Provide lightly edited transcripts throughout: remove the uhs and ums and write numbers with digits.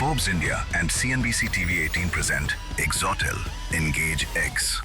Forbes India and CNBC-TV18 present Exotel, EngageX.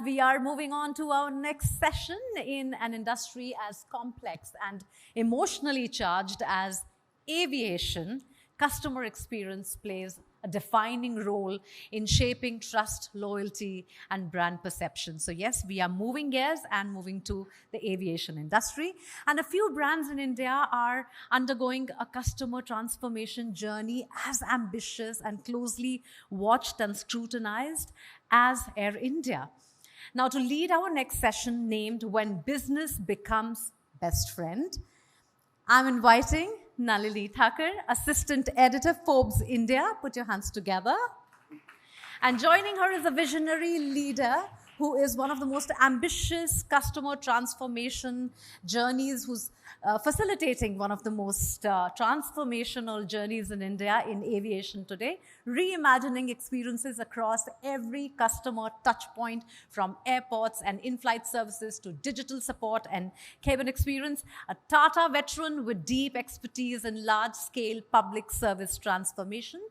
We are moving on to our next session in an industry as complex and emotionally charged as aviation. Customer experience plays a defining role in shaping trust, loyalty, and brand perception. So yes, we are moving gears and moving to the aviation industry. And a few brands in India are undergoing a customer transformation journey as ambitious and closely watched and scrutinized as Air India. Now, to lead our next session named When Business Becomes Best Friend, I'm inviting Naini Thaker, Assistant Editor, Forbes India. Put your hands together. And joining her is a visionary leader who is one of the most ambitious customer transformation journeys, who's facilitating one of the most transformational journeys in India in aviation today, reimagining experiences across every customer touch point, from airports and in-flight services to digital support and cabin experience. A Tata veteran with deep expertise in large-scale public service transformation.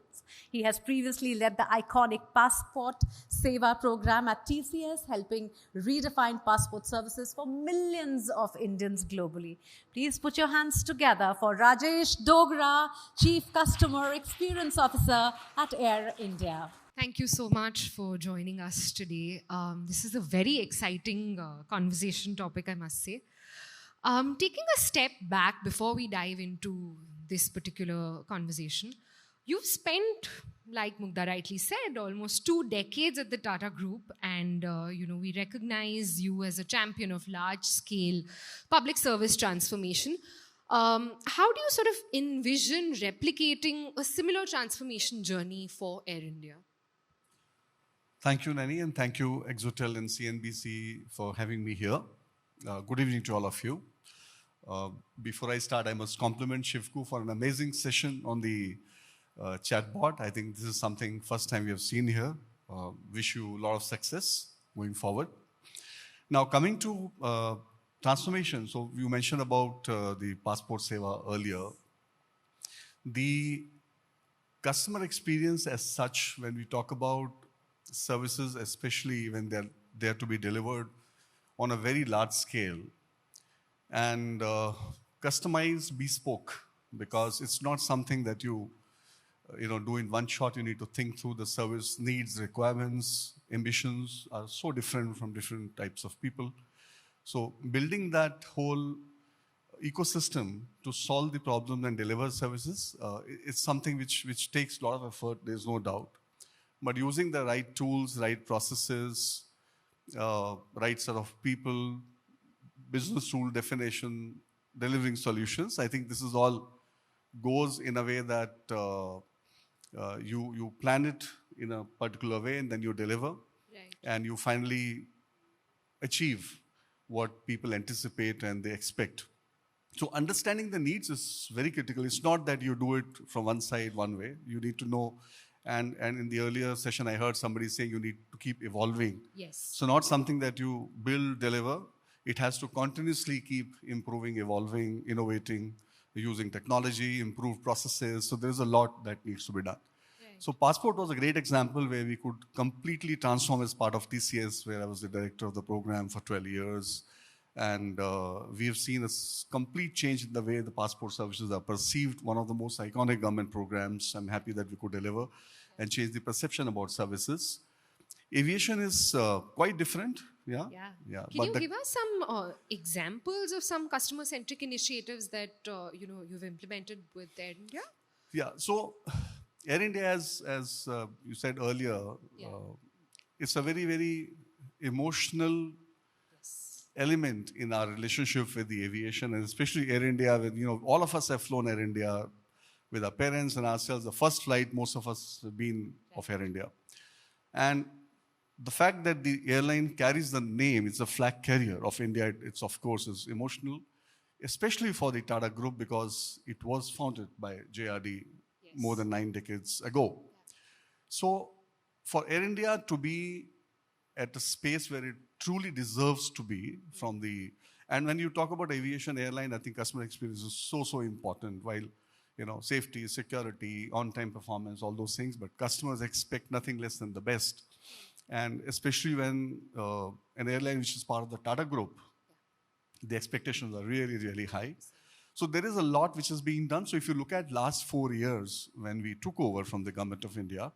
He has previously led the iconic Passport Seva program at TCS, helping redefine passport services for millions of Indians globally. Please put your hands together for Rajesh Dogra, Chief Customer Experience Officer at Air India. Thank you so much for joining us today. This is a very exciting conversation topic, I must say. Taking a step back before we dive into this particular conversation, you've spent, like Mugdha rightly said, almost 2 decades at the Tata Group, and we recognize you as a champion of large-scale public service transformation. How do you sort of envision replicating a similar transformation journey for Air India? Thank you, Naini, and thank you, Exotel and CNBC, for having me here. Good evening to all of you. Before I start, I must compliment Shivku for an amazing session on the chatbot. I think this is something first time we have seen here. Wish you a lot of success going forward. Now, coming to transformation. So you mentioned about the Passport Seva earlier. The customer experience as such, when we talk about services, especially when they're to be delivered on a very large scale and customized, bespoke, because it's not something that you do in one shot. You need to think through the service needs, requirements, ambitions are so different from different types of people. So building that whole ecosystem to solve the problem and deliver services, it's something which takes a lot of effort, there's no doubt. But using the right tools, right processes, right set of people, business rule definition, delivering solutions, I think this is all goes in a way that you plan it in a particular way and then you deliver, right, and you finally achieve what people anticipate and they expect. So understanding the needs is very critical. It's not that you do it from one side, one way. You need to know, and in the earlier session I heard somebody saying you need to keep evolving. Yes. So not something that you build, deliver. It has to continuously keep improving, evolving, innovating, using technology, improved processes. So there's a lot that needs to be done. Right. So Passport was a great example where we could completely transform as part of TCS, where I was the director of the program for 12 years. And we have seen a complete change in the way the passport services are perceived, one of the most iconic government programs. I'm happy that we could deliver and change the perception about services. Aviation is quite different. Yeah. Can you give us some examples of some customer-centric initiatives that you've implemented with Air India? Yeah. So Air India, as you said earlier, it's a very, very emotional element in our relationship with the aviation, and especially Air India. With all of us have flown Air India with our parents and ourselves. The first flight most of us have been of Air India, and the fact that the airline carries the name, it's a flag carrier of India, it's of course is emotional, especially for the Tata Group, because it was founded by JRD more than 9 decades ago. So for Air India to be at a space where it truly deserves to be and when you talk about aviation airline, I think customer experience is so important. While safety, security, on-time performance, all those things. But customers expect nothing less than the best. And especially when an airline which is part of the Tata Group, the expectations are really, really high. So there is a lot which is being done. So if you look at last 4 years when we took over from the government of India,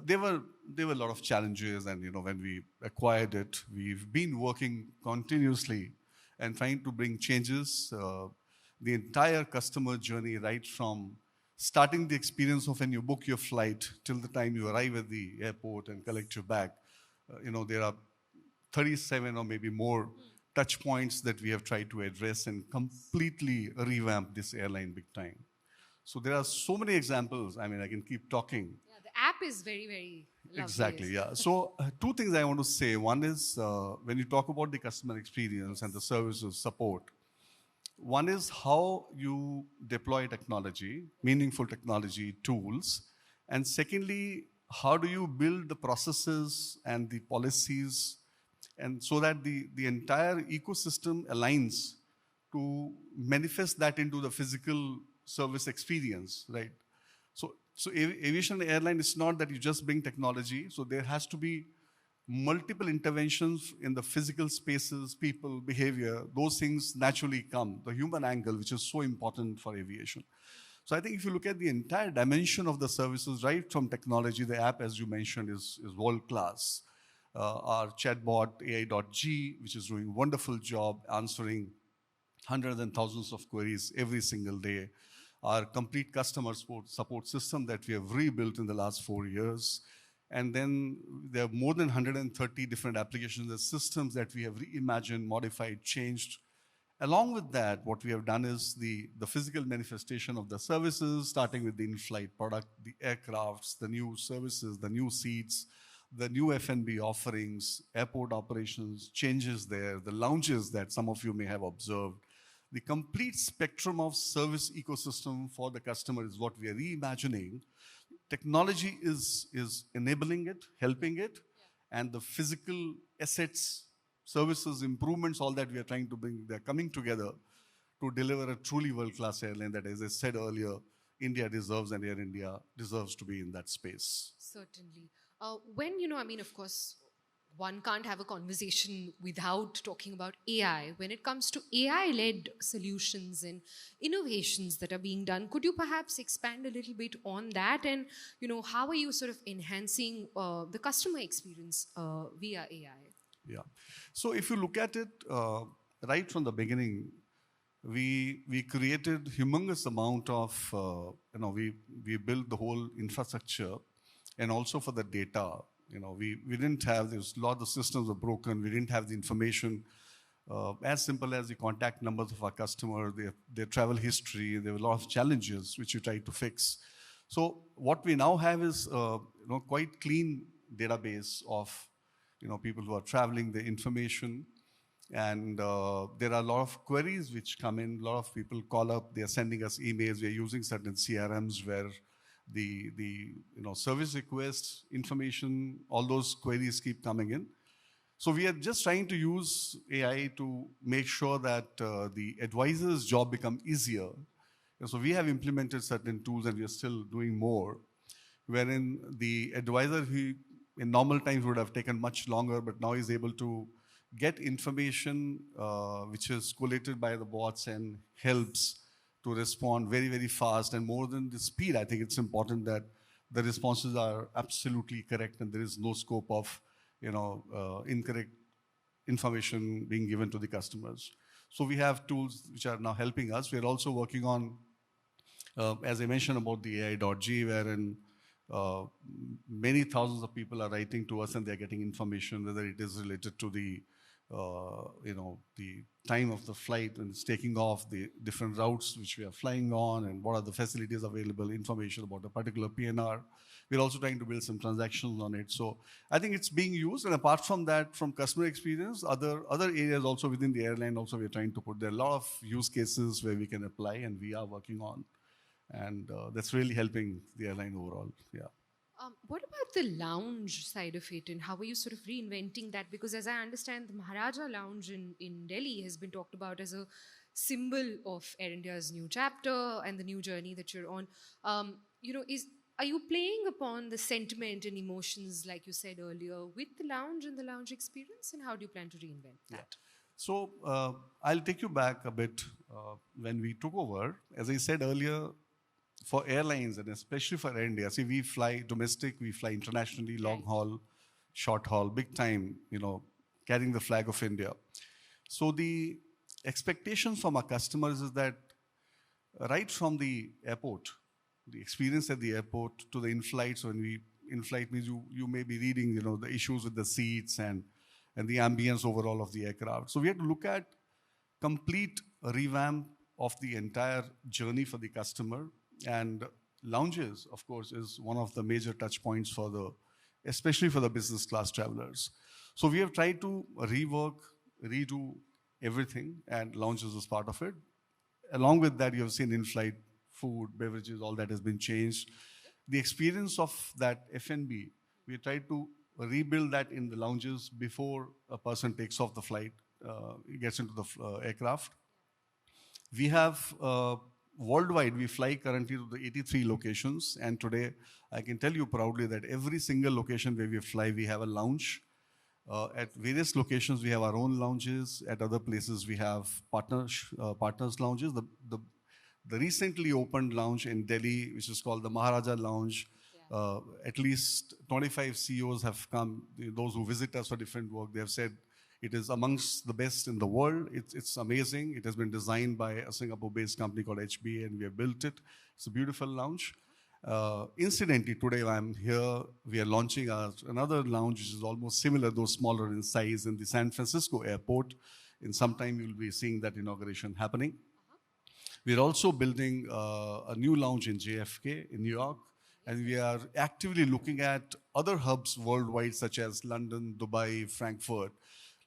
there were a lot of challenges, and when we acquired it, we've been working continuously and trying to bring changes. The entire customer journey, right from starting the experience of when you book your flight till the time you arrive at the airport and collect your bag. There are 37 or maybe more touch points that we have tried to address and completely revamp this airline big time. So there are so many examples. I mean, I can keep talking. Yeah, the app is very, very lovely. Exactly, yeah. So two things I want to say. One is when you talk about the customer experience and the services support, one is how you deploy technology, meaningful technology tools. And secondly, how do you build the processes and the policies, and so that the entire ecosystem aligns to manifest that into the physical service experience, right? So aviation and airline is not that you just bring technology. So there has to be multiple interventions in the physical spaces, people, behavior. Those things naturally come. The human angle, which is so important for aviation. So I think if you look at the entire dimension of the services, right from technology, the app, as you mentioned, is world class. Our chatbot, AI.G, which is doing a wonderful job answering hundreds and thousands of queries every single day. Our complete customer support system that we have rebuilt in the last 4 years. And then there are more than 130 different applications and systems that we have reimagined, modified, changed. Along with that, what we have done is the physical manifestation of the services, starting with the in-flight product, the aircrafts, the new services, the new seats, the new F&B offerings, airport operations, changes there, the lounges that some of you may have observed. The complete spectrum of service ecosystem for the customer is what we are reimagining. Technology is enabling it, helping it, and the physical assets, services, improvements, all that we are trying to bring, they're coming together to deliver a truly world-class airline that, as I said earlier, India deserves, and Air India deserves to be in that space. Certainly. Of course, one can't have a conversation without talking about AI. When it comes to AI-led solutions and innovations that are being done, could you perhaps expand a little bit on that? And, how are you sort of enhancing the customer experience via AI? Yeah. So if you look at it right from the beginning, we created humongous amount of, we built the whole infrastructure, and also for the data. We didn't have, there's a lot of the systems were broken. We didn't have the information as simple as the contact numbers of our customer, their travel history. There were a lot of challenges which we tried to fix. So what we now have is quite clean database of people who are traveling, the information. And there are a lot of queries which come in. A lot of people call up, they are sending us emails. We are using certain CRMs where the service requests, information, all those queries keep coming in. So we are just trying to use AI to make sure that the advisor's job become easier. And so we have implemented certain tools, and we are still doing more, wherein the advisor, who in normal times would have taken much longer, but now is able to get information which is collated by the bots and helps to respond very, very fast. And more than the speed, I think it's important that the responses are absolutely correct and there is no scope of incorrect information being given to the customers. So we have tools which are now helping us. We are also working on, as I mentioned about the AI.G, wherein many thousands of people are writing to us and they're getting information, whether it is related to the time of the flight and it's taking off, the different routes which we are flying on, and what are the facilities available, information about a particular PNR. We're also trying to build some transactions on it. So I think it's being used. And apart from that, from customer experience, other areas also within the airline, also we're trying to put there a lot of use cases where we can apply, and we are working on. And that's really helping the airline overall. Yeah. What about the lounge side of it, and how are you sort of reinventing that? Because as I understand, the Maharaja Lounge in Delhi has been talked about as a symbol of Air India's new chapter and the new journey that you're on. Are you playing upon the sentiment and emotions, like you said earlier, with the lounge and the lounge experience, and how do you plan to reinvent that? So I'll take you back a bit when we took over. As I said earlier, for airlines and especially for Air India, see, we fly domestic, we fly internationally, long haul, short haul, big time, carrying the flag of India. So the expectation from our customers is that right from the airport, the experience at the airport to the in-flight, so when we in-flight means you may be reading, the issues with the seats and the ambience overall of the aircraft. So we had to look at complete revamp of the entire journey for the customer. And lounges, of course, is one of the major touch points especially for the business class travelers. So we have tried to redo everything, and lounges is part of it. Along with that, you have seen in-flight food, beverages, all that has been changed. The experience of that F&B, we tried to rebuild that in the lounges before a person takes off the flight, gets into the aircraft. We have worldwide, we fly currently to the 83 locations, and today I can tell you proudly that every single location where we fly, we have a lounge. At various locations, we have our own lounges. At other places, we have partners lounges. The recently opened lounge in Delhi, which is called the Maharaja Lounge, at least 25 CEOs have come, those who visit us for different work. They have said it is amongst the best in the world. It's amazing. It has been designed by a Singapore-based company called HBA, and we have built it. It's a beautiful lounge. Incidentally, today I'm here, we are launching another lounge which is almost similar, though smaller in size, in the San Francisco airport. In some time, you'll be seeing that inauguration happening. We're also building a new lounge in JFK in New York, and we are actively looking at other hubs worldwide, such as London, Dubai, Frankfurt,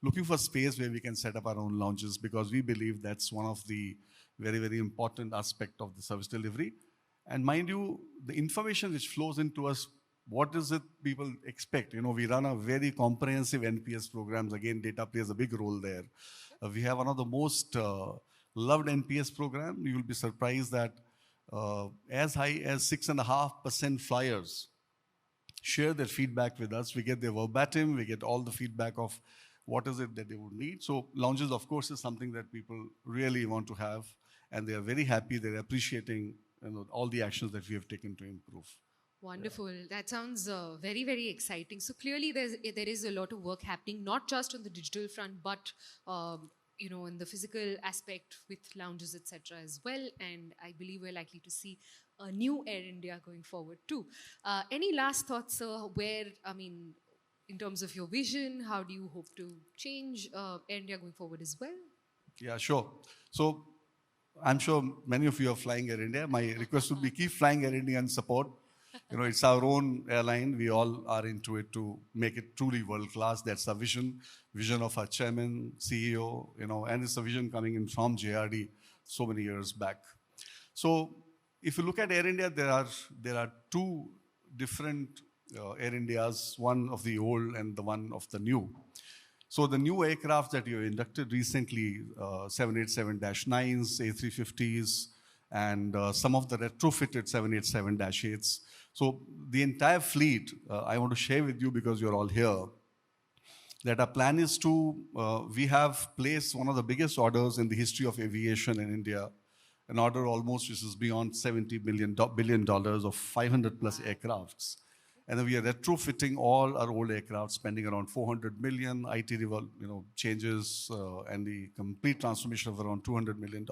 looking for space where we can set up our own lounges, because we believe that's one of the very, very important aspect of the service delivery. And mind you, the information which flows into us, what is it people expect? We run a very comprehensive NPS programs. Again, data plays a big role there. We have one of the most loved NPS program. You will be surprised that as high as 6.5% flyers share their feedback with us. We get their verbatim, we get all the feedback of what is it that they would need. So lounges, of course, is something that people really want to have, and they are very happy. They're appreciating all the actions that we have taken to improve. Wonderful. Yeah. That sounds very, very exciting. So clearly there is a lot of work happening, not just on the digital front, but in the physical aspect with lounges, etc. as well. And I believe we're likely to see a new Air India going forward too. Any last thoughts, in terms of your vision, how do you hope to change Air India going forward as well? Yeah, sure. So I'm sure many of you are flying Air India. My request would be keep flying Air India and support. It's our own airline. We all are into it to make it truly world-class. That's our vision of our chairman, CEO, and it's a vision coming in from JRD so many years back. So if you look at Air India, there are two different Air Indias, one of the old and the one of the new. So the new aircraft that you inducted recently, 787-9s, A350s, and some of the retrofitted 787-8s. So the entire fleet, I want to share with you, because you're all here, that our plan is to, we have placed one of the biggest orders in the history of aviation in India, an order almost which is beyond $70 billion of 500 plus aircrafts. And then we are retrofitting all our old aircraft, spending around 400 million, IT changes, and the complete transformation of around $200 million.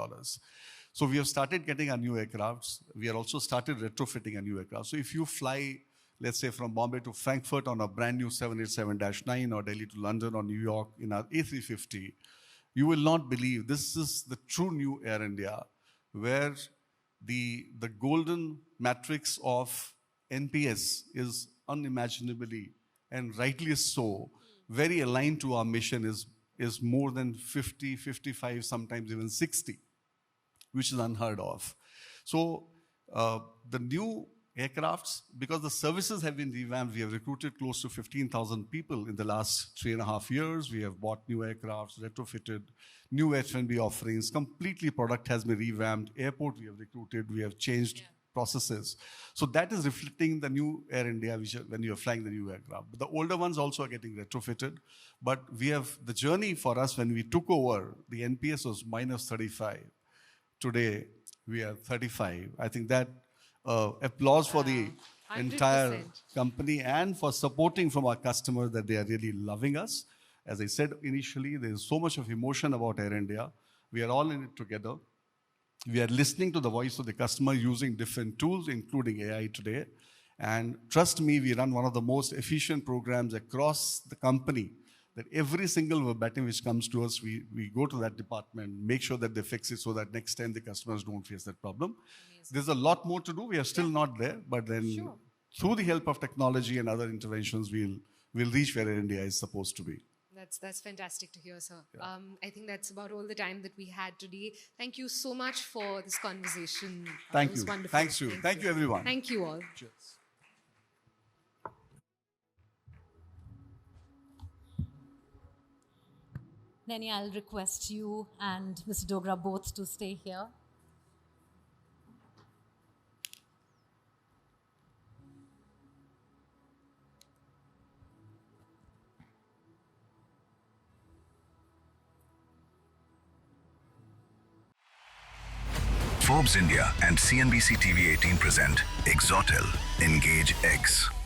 So we have started getting our new aircrafts. We have also started retrofitting a new aircraft. So if you fly, let's say from Bombay to Frankfurt on a brand new 787-9 or Delhi to London or New York in our A350, you will not believe this is the true new Air India, where the golden matrix of NPS is unimaginably, and rightly so, very aligned to our mission, is more than 50, 55, sometimes even 60, which is unheard of. So the new aircrafts. Because the services have been revamped, we have recruited close to 15,000 people in the last 3.5 years. We have bought new aircrafts, retrofitted, new H1B offerings, completely product has been revamped. Airport we have recruited, we have changed processes. So that is reflecting the new Air India when you are flying the new aircraft. But the older ones also are getting retrofitted. But we have the journey for us when we took over, the NPS was -35. Today, we are 35. I think that applause for the 100%. entire company and for supporting from our customers that they are really loving us. As I said initially, there is so much of emotion about Air India. We are all in it together. We are listening to the voice of the customer using different tools, including AI today. And trust me, we run one of the most efficient programs across the company, that every single verbatim which comes to us, we go to that department, make sure that they fix it so that next time the customers don't face that problem. Amazing. There's a lot more to do. We are still not there, but then through the help of technology and other interventions, we'll reach where India is supposed to be. That's fantastic to hear, sir. I think that's about all the time that we had today. Thank you so much for this conversation. Thank it was you. Wonderful. Thanks you. Thank you, everyone. Thank you all. Cheers. Naini, I'll request you and Mr. Dogra both to stay here. Forbes India and CNBC-TV18 present Exotel, EngageX.